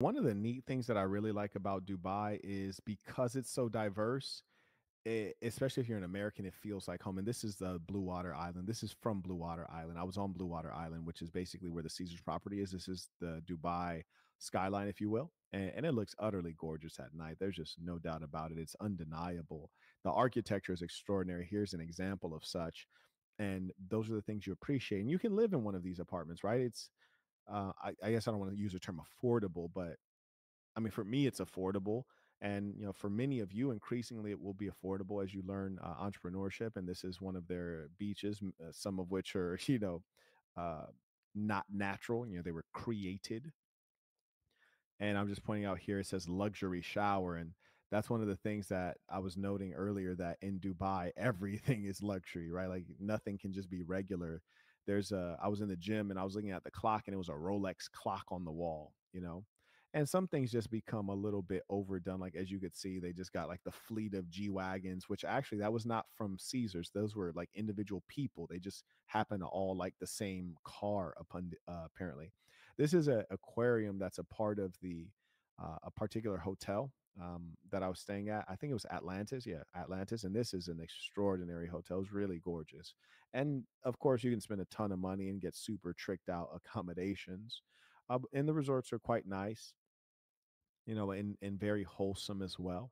One of the neat things that I really like about Dubai is because it's so diverse, especially if you're an American, it feels like home. And this is the Blue Water Island. This is from Blue Water Island. I was on Blue Water Island, which is basically where the Caesars property is. This is the Dubai skyline, if you will. And it looks utterly gorgeous at night. There's just no doubt about it. It's undeniable. The architecture is extraordinary. Here's an example of such. And those are the things you appreciate. And you can live in one of these apartments, right? I guess I don't want to use the term affordable, but I mean, for me, it's affordable. And, for many of you, increasingly, it will be affordable as you learn entrepreneurship. And this is one of their beaches, some of which are, uh, not natural. They were created. And I'm just pointing out here, it says luxury shower. And that's one of the things that I was noting earlier, that in Dubai, everything is luxury, right? Like nothing can just be regular. I was in the gym and I was looking at the clock and it was a Rolex clock on the wall, And some things just become a little bit overdone. Like, as you could see, they just got like the fleet of G Wagons, which actually that was not from Caesars. Those were like individual people. They just happen to all like the same car apparently. This is an aquarium that's a part of a particular hotel that I was staying at. I think it was Atlantis. Yeah, Atlantis. And this is an extraordinary hotel. It's really gorgeous. And of course, you can spend a ton of money and get super tricked out accommodations. And the resorts are quite nice, and very wholesome as well.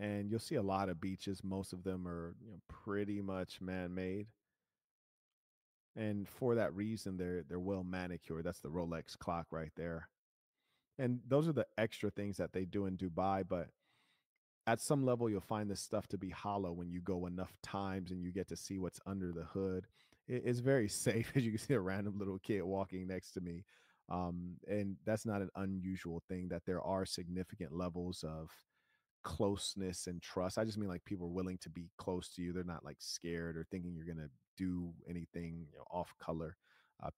And you'll see a lot of beaches. Most of them are, pretty much man-made. And for that reason, they're well manicured. That's the Rolex clock right there. And those are the extra things that they do in Dubai. But at some level, you'll find this stuff to be hollow when you go enough times and you get to see what's under the hood. It's very safe. As you can see, a random little kid walking next to me. And that's not an unusual thing, that there are significant levels of closeness and trust. I just mean like people are willing to be close to you. They're not like scared or thinking you're going to do anything, off color.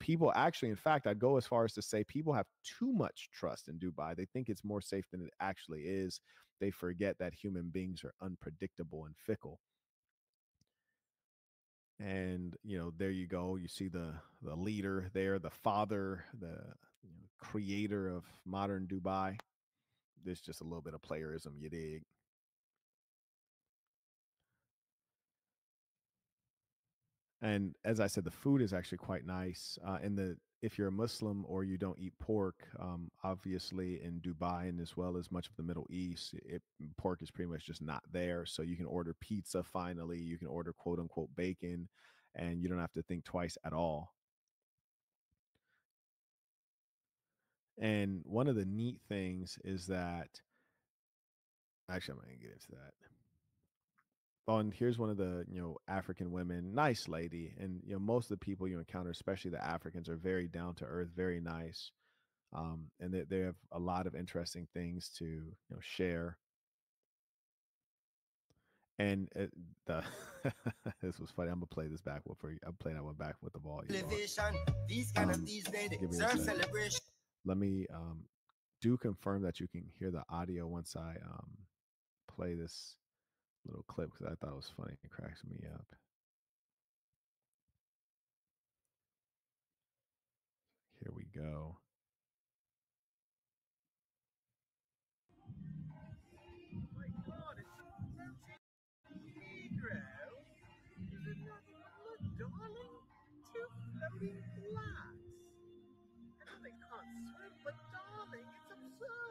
People actually, in fact, I'd go as far as to say people have too much trust in Dubai. They think it's more safe than it actually is. They forget that human beings are unpredictable and fickle. And there you go. You see the leader there, the father, the creator of modern Dubai. There's just a little bit of playerism, you dig. And as I said, the food is actually quite nice. And if you're a Muslim or you don't eat pork, obviously in Dubai and as well as much of the Middle East, pork is pretty much just not there. So you can order pizza. Finally, you can order quote unquote bacon, and you don't have to think twice at all. And one of the neat things is that, actually, I'm going to get into that. Oh, and here's one of the African women, nice lady, and most of the people you encounter, especially the Africans, are very down to earth, very nice, and they have a lot of interesting things to share. And the this was funny. I'm gonna play this back for you. I'm playing that one back with the volume. These kind of these days deserve celebration. Let me do confirm that you can hear the audio once I play this little clip, because I thought it was funny. It cracks me up. Here we go. My God, it's a Negro. Is it nothing but a darling? Two floating flats. I know they can't swim, but darling, it's absurd.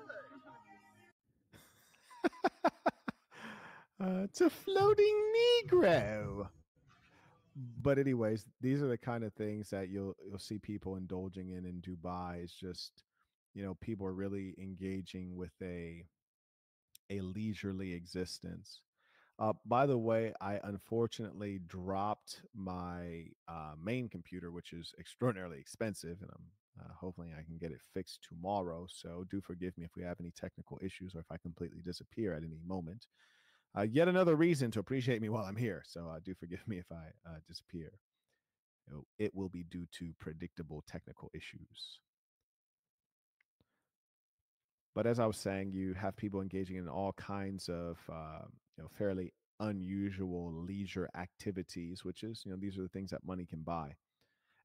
It's a floating Negro. But anyways, these are the kind of things that you'll see people indulging in Dubai. It's just, people are really engaging with a leisurely existence. By the way, I unfortunately dropped my main computer, which is extraordinarily expensive, and I'm hopefully I can get it fixed tomorrow. So do forgive me if we have any technical issues or if I completely disappear at any moment. Yet another reason to appreciate me while I'm here. So do forgive me if I disappear. It will be due to predictable technical issues. But as I was saying, you have people engaging in all kinds of fairly unusual leisure activities, which is these are the things that money can buy.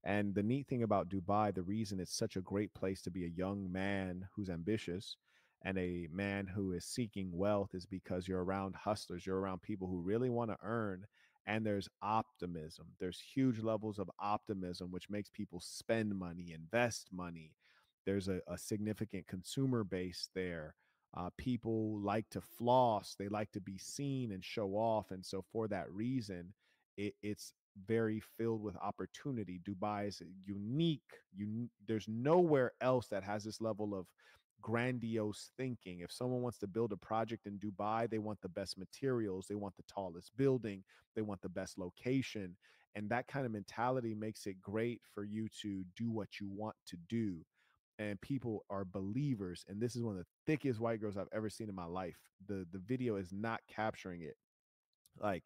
And the neat thing about Dubai, the reason it's such a great place to be a young man who's ambitious and a man who is seeking wealth is because you're around hustlers, you're around people who really want to earn, and there's optimism. There's huge levels of optimism, which makes people spend money, invest money. There's a significant consumer base there. People like to floss, they like to be seen and show off. And so, for that reason, it's very filled with opportunity. Dubai is unique. There's nowhere else that has this level of grandiose thinking. If someone wants to build a project in Dubai, they want the best materials, they want the tallest building, they want the best location. And that kind of mentality makes it great for you to do what you want to do. And people are believers. And this is one of the thickest white girls I've ever seen in my life. The video is not capturing it. Like,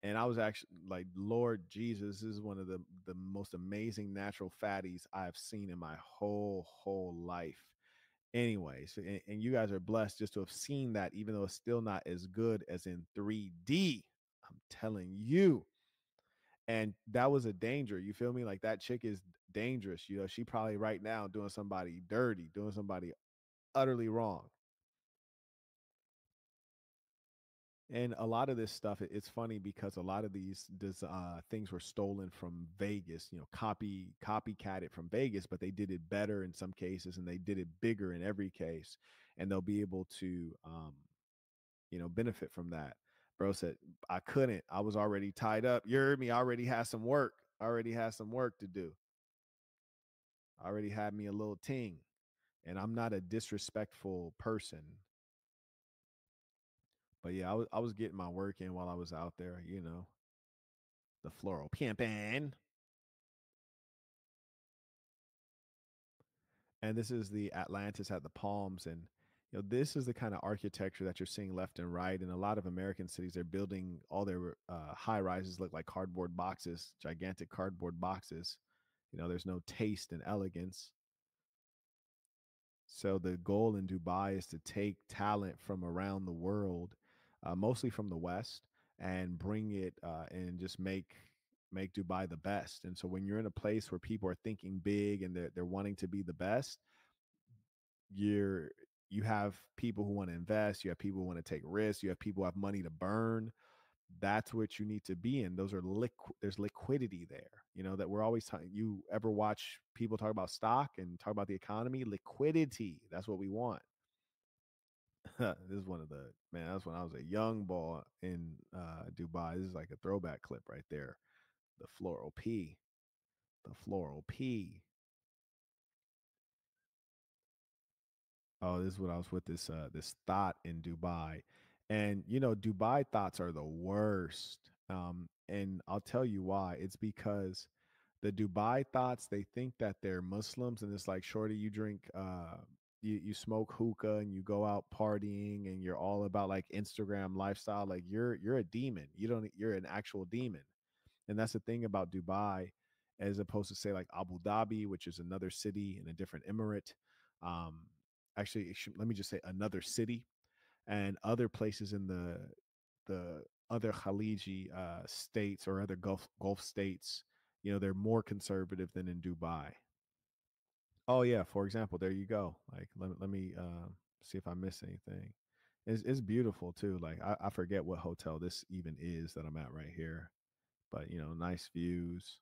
and I was actually like, Lord Jesus, this is one of the most amazing natural fatties I've seen in my whole life. Anyways, and you guys are blessed just to have seen that, even though it's still not as good as in 3D. I'm telling you. And that was a danger. You feel me? Like, that chick is dangerous. You know, she probably right now doing somebody dirty, doing somebody utterly wrong. And a lot of this stuff, it's funny because a lot of these things were stolen from Vegas. You know, copycat it from Vegas, but they did it better in some cases, and they did it bigger in every case, and they'll be able to, benefit from that. Bro said, "I couldn't. I was already tied up. You heard me. I already had some work. I already had some work to do. I already had me a little ting, and I'm not a disrespectful person." But yeah, I was getting my work in while I was out there. The floral pimpin'. And this is the Atlantis at the Palms. And this is the kind of architecture that you're seeing left and right in a lot of American cities. They're building all their high rises look like cardboard boxes, gigantic cardboard boxes. There's no taste and elegance. So the goal in Dubai is to take talent from around the world, mostly from the West, and bring it and just make Dubai the best. And so when you're in a place where people are thinking big and they're wanting to be the best, you're you have people who want to invest, you have people who want to take risks, you have people who have money to burn. That's what you need to be in. Those are there's liquidity there. That we're always talking. You ever watch people talk about stock and talk about the economy? Liquidity. That's what we want. This is one of the man. That's when I was a young boy in Dubai. This is like a throwback clip right there. The floral P. The floral P. Oh, this is when I was with this thought in Dubai. And Dubai thoughts are the worst. And I'll tell you why. It's because the Dubai thoughts, they think that they're Muslims, and it's like, shorty, you drink you smoke hookah and you go out partying and you're all about like Instagram lifestyle. Like, you're a demon. You're an actual demon. And that's the thing about Dubai, as opposed to say like Abu Dhabi, which is another city in a different emirate. Um, actually, let me just say another city, and other places in the other Khaliji states or other Gulf states. They're more conservative than in Dubai. Oh yeah, for example, there you go. Like, let me see if I miss anything. It's beautiful too. Like, I forget what hotel this even is that I'm at right here, but nice views.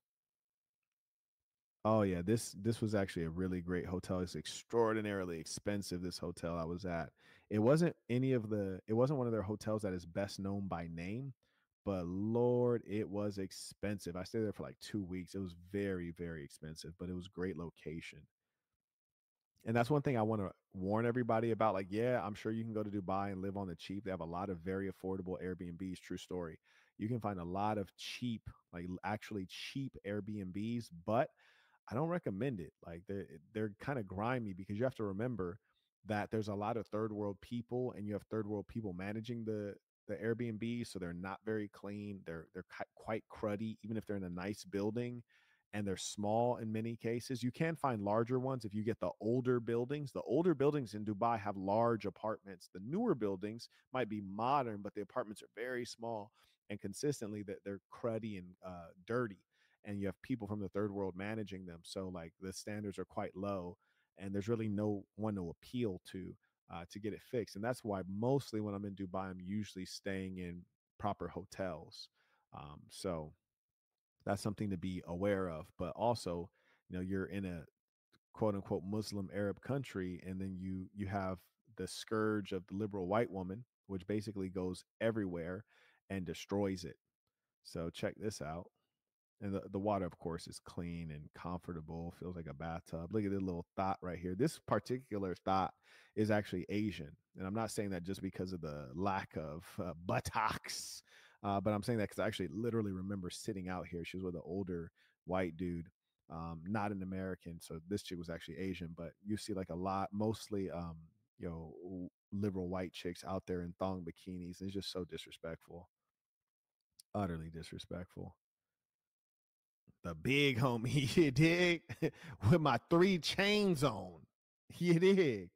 Oh yeah, this was actually a really great hotel. It's extraordinarily expensive, this hotel I was at. It wasn't one of their hotels that is best known by name, but Lord, it was expensive. I stayed there for like 2 weeks. It was very, very expensive, but it was great location. And that's one thing I want to warn everybody about. Like, yeah, I'm sure you can go to Dubai and live on the cheap. They have a lot of very affordable Airbnbs. True story. You can find a lot of cheap, like actually cheap Airbnbs, but I don't recommend it. Like, they're kind of grimy, because you have to remember that there's a lot of third world people, and you have third world people managing the Airbnb, so they're not very clean. They're quite cruddy, even if they're in a nice building, and they're small in many cases. You can find larger ones if you get the older buildings. The older buildings in Dubai have large apartments. The newer buildings might be modern, but the apartments are very small, and consistently that they're cruddy and dirty. and you have people from the third world managing them. So like the standards are quite low, and there's really no one to appeal to get it fixed. And that's why mostly when I'm in Dubai, I'm usually staying in proper hotels. So that's something to be aware of. But also, you're in a quote unquote Muslim Arab country, and then you have the scourge of the liberal white woman, which basically goes everywhere and destroys it. So check this out. And the water, of course, is clean and comfortable, feels like a bathtub. Look at this little thought right here. This particular thought is actually Asian. And I'm not saying that just because of the lack of buttocks, but I'm saying that because I actually literally remember sitting out here. She was with an older white dude, not an American. So this chick was actually Asian, but you see like a lot, mostly, liberal white chicks out there in thong bikinis. It's just so disrespectful, utterly disrespectful. The big homie, you dig? With my 3 chains on. You dig?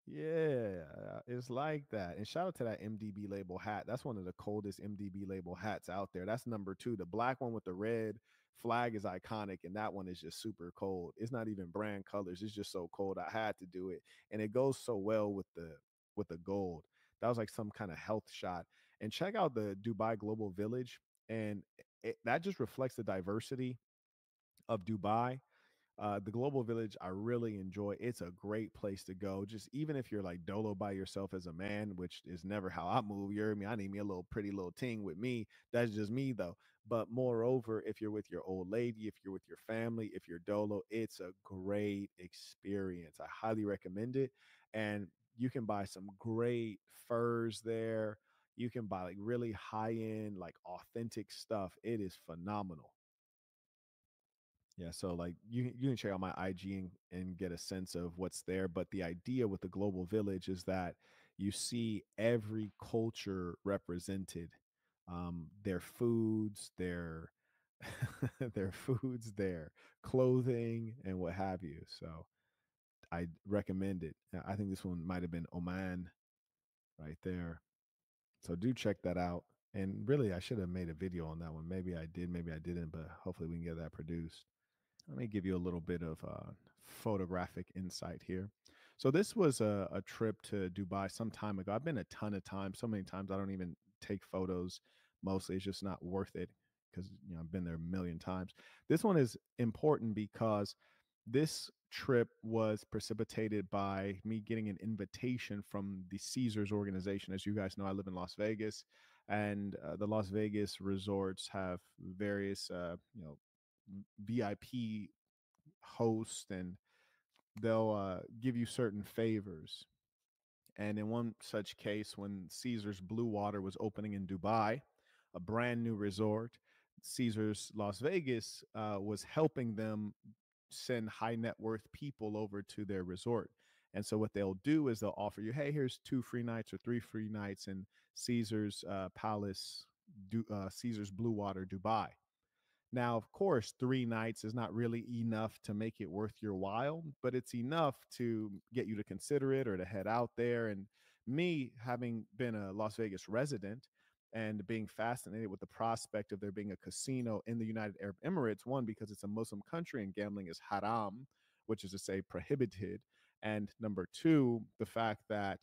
Yeah, it's like that. And shout out to that MDB label hat. That's one of the coldest MDB label hats out there. That's number 2. The black one with the red flag is iconic, and that one is just super cold. It's not even brand colors. It's just so cold. I had to do it, and it goes so well with the gold. That was like some kind of health shot. And check out the Dubai Global Village, and that just reflects the diversity of Dubai. The Global Village, I really enjoy. It's a great place to go. Just even if you're like dolo by yourself as a man, which is never how I move. You hear me? I need me a little pretty little ting with me. That's just me though. But moreover, if you're with your old lady, if you're with your family, if you're dolo, it's a great experience. I highly recommend it. And you can buy some great furs there. You can buy like really high end, like authentic stuff. It is phenomenal. Yeah, so like you can check out my IG and get a sense of what's there. But the idea with the global village is that you see every culture represented. Their foods, their their foods, their clothing, and what have you. So I recommend it. I think this one might have been Oman right there. So do check that out. And really, I should have made a video on that one. Maybe I did, maybe I didn't, but hopefully we can get that produced. Let me give you a little bit of photographic insight here. So this was a trip to Dubai some time ago. I've been a ton of times, so many times I don't even take photos. Mostly, it's just not worth it because I've been there a million times. This one is important because this trip was precipitated by me getting an invitation from the Caesars organization. As you guys know, I live in Las Vegas, and the Las Vegas resorts have various, VIP hosts, and they'll give you certain favors. And in one such case, when Caesars Blue Water was opening in Dubai, a brand new resort, Caesars Las Vegas was helping them send high net worth people over to their resort. And so what they'll do is they'll offer you, hey, here's 2 free nights or 3 free nights in Caesars Palace, Caesars Blue Water, Dubai. Now, of course, 3 nights is not really enough to make it worth your while, but it's enough to get you to consider it or to head out there. And me, having been a Las Vegas resident and being fascinated with the prospect of there being a casino in the United Arab Emirates, one, because it's a Muslim country and gambling is haram, which is to say prohibited. And number two, the fact that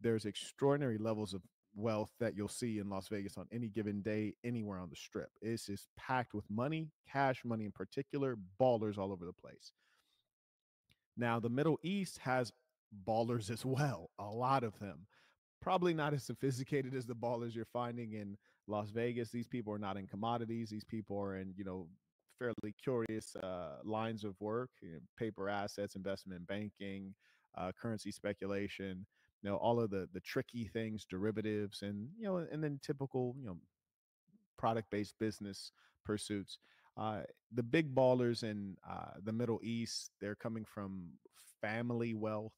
there's extraordinary levels of wealth that you'll see in Las Vegas on any given day, anywhere on the strip. It's just packed with money, cash money in particular, ballers all over the place. Now, the Middle East has ballers as well, a lot of them. Probably not as sophisticated as the ballers you're finding in Las Vegas. These people are not in commodities. These people are in, fairly curious lines of work, paper assets, investment banking, currency speculation, all of the tricky things, derivatives, and and then typical product based business pursuits. Uh, the big ballers in the Middle East, they're coming from family wealth.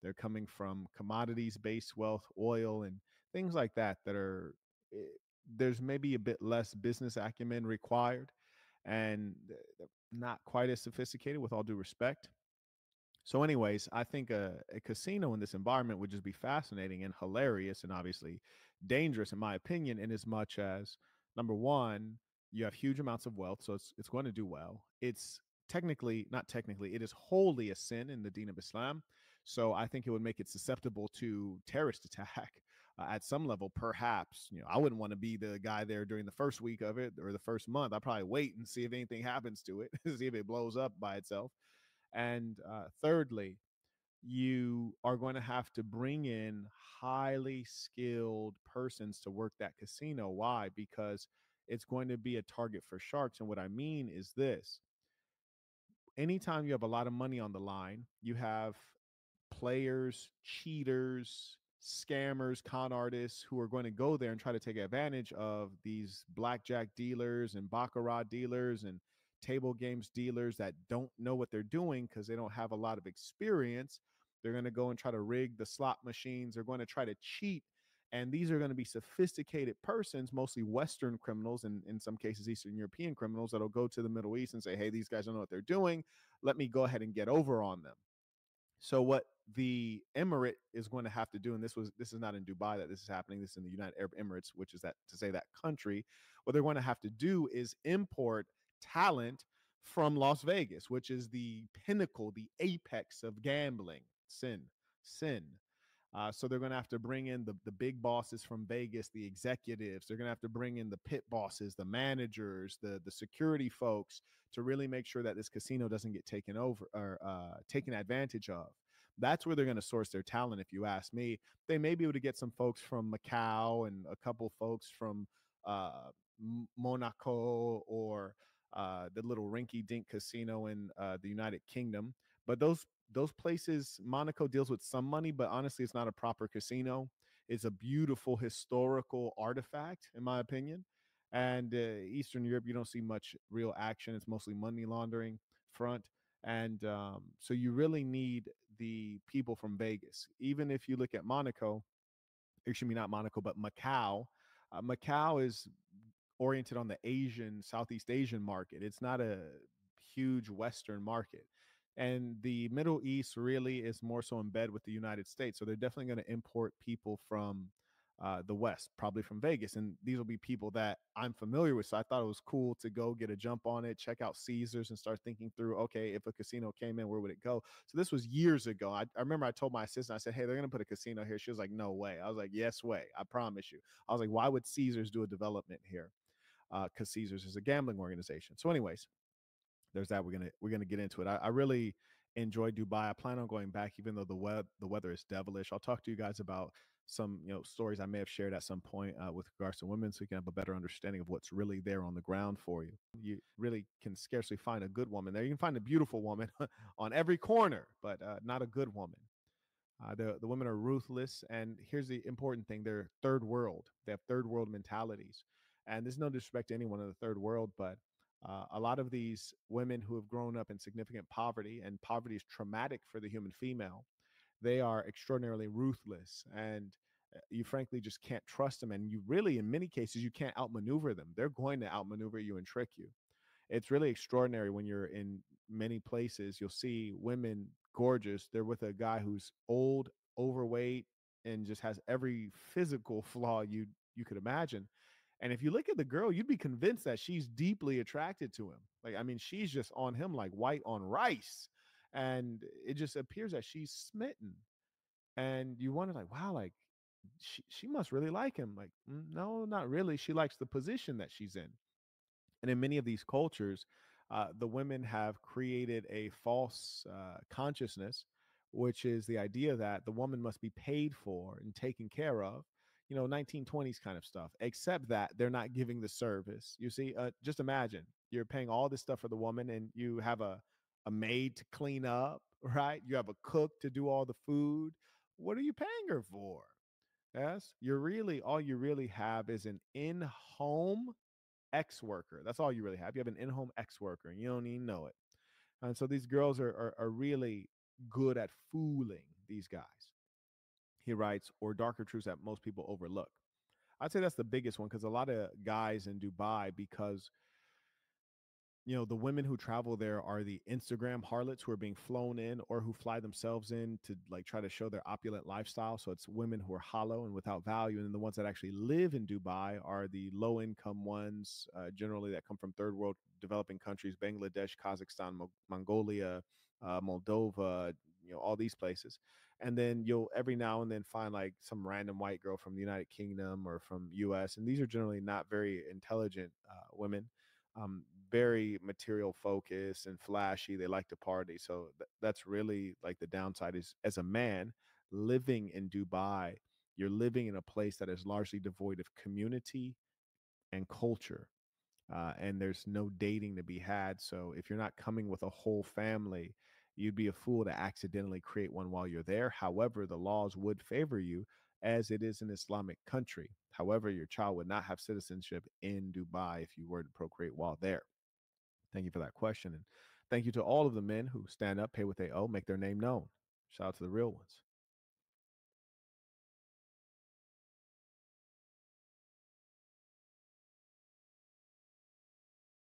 They're coming from commodities based wealth, oil, and things like that. That are eh, there's maybe a bit less business acumen required, and not quite as sophisticated. With all due respect, so, anyways, I think a casino in this environment would just be fascinating and hilarious, and obviously dangerous, in my opinion, in as much as number one, You have huge amounts of wealth, so it's going to do well. It's technically, not technically, it is wholly a sin in the Deen of Islam. So I think it would make it susceptible to terrorist attack at some level. Perhaps, I wouldn't want to be the guy there during the first week of it or the first month. I'd probably wait and see if anything happens to it, see if it blows up by itself. And thirdly, you are going to have to bring in highly skilled persons to work that casino. Why? Because it's going to be a target for sharks. And what I mean is this: anytime you have a lot of money on the line, you have players, cheaters, scammers, con artists who are going to go there and try to take advantage of these blackjack dealers and baccarat dealers and table games dealers that don't know what they're doing because they don't have a lot of experience. They're going to go and try to rig the slot machines. They're going to try to cheat. And these are going to be sophisticated persons, mostly Western criminals and in some cases Eastern European criminals that'll go to the Middle East and say, hey, these guys don't know what they're doing. Let me go ahead and get over on them. So what the emirate is going to have to do, and this is not in Dubai that this is happening, this is in the United Arab Emirates, which is that to say that country, what they're going to have to do is import talent from Las Vegas, which is the pinnacle, the apex of gambling, sin. So they're going to have to bring in the big bosses from Vegas, the executives. They're going to have to bring in the pit bosses, the managers, the security folks to really make sure that this casino doesn't get taken over or taken advantage of. That's where they're going to source their talent, if you ask me. They may be able to get some folks from Macau and a couple folks from Monaco or the little rinky-dink casino in the United Kingdom. But those places, Monaco deals with some money, but honestly, it's not a proper casino. It's a beautiful historical artifact, in my opinion. And Eastern Europe, you don't see much real action. It's mostly money laundering front. And so you really need the people from Vegas. Even if you look at Monaco, excuse me, not Monaco, but Macau. Macau is oriented on the Asian, Southeast Asian market. It's not a huge Western market. And the Middle East really is more so in bed with the United States. So they're definitely going to import people from the West, probably from Vegas. And these will be people that I'm familiar with. So I thought it was cool to go get a jump on it, check out Caesars and start thinking through, okay, if a casino came in, where would it go? So this was years ago. I remember I told my assistant, I said, hey, they're going to put a casino here. She was like, no way. I was like, yes way. I promise you. I was like, why would Caesars do a development here? Because Caesars is a gambling organization. So anyways, there's that. We're gonna get into it. I really enjoy Dubai. I plan on going back, even though the weather is devilish. I'll talk to you guys about some stories I may have shared at some point with regards to women, so you can have a better understanding of what's really there on the ground for you. You really can scarcely find a good woman there. You can find a beautiful woman on every corner, but not a good woman. The women are ruthless, and here's the important thing: they're third world. They have third world mentalities, and there's no disrespect to anyone in the third world, but a lot of these women who have grown up in significant poverty, and poverty is traumatic for the human female, they are extraordinarily ruthless, and you frankly just can't trust them, and you really, in many cases, you can't outmaneuver them. They're going to outmaneuver you and trick you. It's really extraordinary when you're in many places. You'll see women gorgeous. They're with a guy who's old, overweight, and just has every physical flaw you could imagine. And if you look at the girl, you'd be convinced that she's deeply attracted to him. Like, I mean, she's just on him like white on rice. And it just appears that she's smitten. And you wonder, like, wow, like she must really like him. Like, no, not really. She likes the position that she's in. And in many of these cultures, the women have created a false consciousness, which is the idea that the woman must be paid for and taken care of, 1920s kind of stuff, except that they're not giving the service. You see, just imagine you're paying all this stuff for the woman and you have a maid to clean up, right? You have a cook to do all the food. What are you paying her for? Yes, all you really have is an in-home ex worker. That's all you really have. You have an in home ex worker and you don't even know it. And so these girls are really good at fooling these guys. He writes, or darker truths that most people overlook. I'd say that's the biggest one because a lot of guys in Dubai, because The women who travel there are the Instagram harlots who are being flown in or who fly themselves in to like try to show their opulent lifestyle. So it's women who are hollow and without value. And then the ones that actually live in Dubai are the low income ones, generally that come from third world developing countries, Bangladesh, Kazakhstan, Mongolia, Moldova, all these places. And then you'll every now and then find like some random white girl from the United Kingdom or from US. And these are generally not very intelligent women, very material focused and flashy. They like to party. So that's really like the downside is as a man living in Dubai, you're living in a place that is largely devoid of community and culture. And there's no dating to be had. So if you're not coming with a whole family, you'd be a fool to accidentally create one while you're there. However, the laws would favor you as it is an Islamic country. However, your child would not have citizenship in Dubai if you were to procreate while there. Thank you for that question. And thank you to all of the men who stand up, pay what they owe, make their name known. Shout out to the real ones.